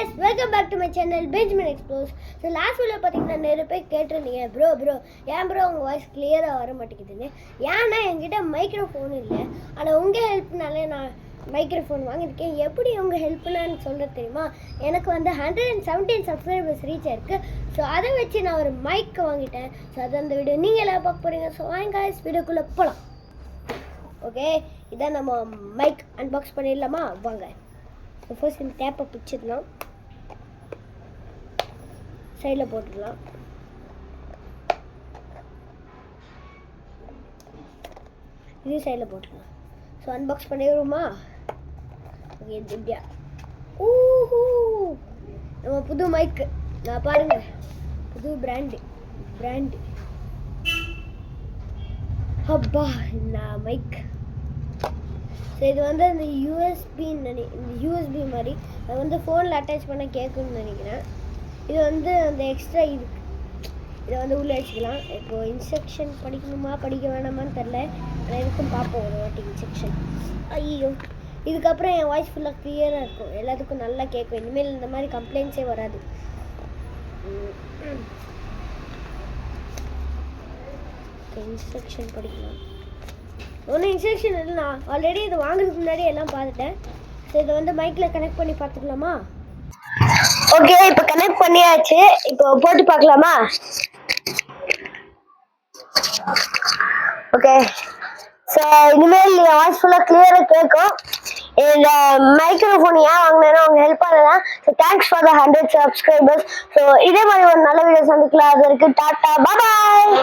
guys, welcome back to my channel Benjamin Explores. So last video பாத்தீங்கன்னா நிறைய பேர் கேட்டிருந்தீங்க bro ஏன் bro உங்க வாய்ஸ் கிளியரா வர மாட்டேங்குதுன்னு. ஏன்னா என்கிட்ட மைக்ரோஃபோன் இல்லை. ஆனா உங்க ஹெல்ப்னால நான் மைக்ரோஃபோன் வாங்கியிருக்கேன். எப்படி உங்க ஹெல்ப்னான்னு சொல்றது தெரியுமா? எனக்கு வந்து 117 சப்ஸ்கிரைபர்ஸ் ரீச் ஆயிருக்கு. ஸோ அதை வச்சு நான் ஒரு மைக் வாங்கிட்டேன். ஸோ அது அந்த வீடியோ நீங்கள் எல்லாம் பார்க்க போறீங்க. ஸோ வாங்க guys, வீடியோக்குள்ளே போகலாம். ஓகே, இதான் நம்ம மைக் அன்பாக்ஸ் பண்ணிடலாமா? வாங்க. ஸோ ஃபர்ஸ்ட் இந்த டேப்பை பிடிச்சிடலாம், சைடில் போட்டுடலாம். இது சைடில் போட்டுடலாம். So unbox பண்ணிடுவோமா? ஓகே, இப்படியா ஊஹூ நம்ம புது மைக்கு. நான் பாருங்க, புது பிராண்டு அப்பா இந்த மைக். ஸோ இது வந்து அந்த யூஎஸ்பி மாதிரி அது வந்து ஃபோனில் அட்டாச் பண்ண கேட்குன்னு நினைக்கிறேன். இது வந்து அந்த எக்ஸ்ட்ரா இதை வந்து உள்ளே வச்சுக்கலாம். இப்போது இன்ஸ்ட்ரக்ஷன் படிக்கணுமா படிக்க வேணாமான்னு தெரில. ஆனால் இதுக்கும் பார்ப்போம் ஒரு வாட்டி இன்ஸ்ட்ரக்ஷன். ஐயோ, இதுக்கப்புறம் என் வாய்ஸ் ஃபுல்லாக கிளியராக இருக்கும், எல்லாத்துக்கும் நல்லா கேட்கும். இனிமேல் இந்த மாதிரி கம்ப்ளைண்ட்ஸே வராது. இன்ஸ்ட்ரக்ஷன் படிக்கலாம். ஒன்றும் இன்ஸ்ட்ரக்ஷன் இல்லை, நான் ஆல்ரெடி இது வாங்குறதுக்கு முன்னாடி எல்லாம் பார்த்துட்டேன். ஸோ இதை வந்து மைக்கில் கனெக்ட் பண்ணி பார்த்துக்கலாமா? ஓகே, இப்போ கனெக்ட் பண்ணியாச்சு. இப்போ போட்டு பார்க்கலாமா? ஓகே, ஸோ இனிமேல் என் வாய்ஸ் ஃபுல்லாக கிளியராக கேட்கும். இந்த மைக்ரோஃபோன் ஏன் வாங்கினேன்னா அவங்க ஹெல்ப் பண்ணலாம். So thanks for the 100 subscribers. So இதே மாதிரி ஒரு நல்ல வீடியோ சந்திக்கலாம். அது வரைக்கும் டாட்டா, பாய்.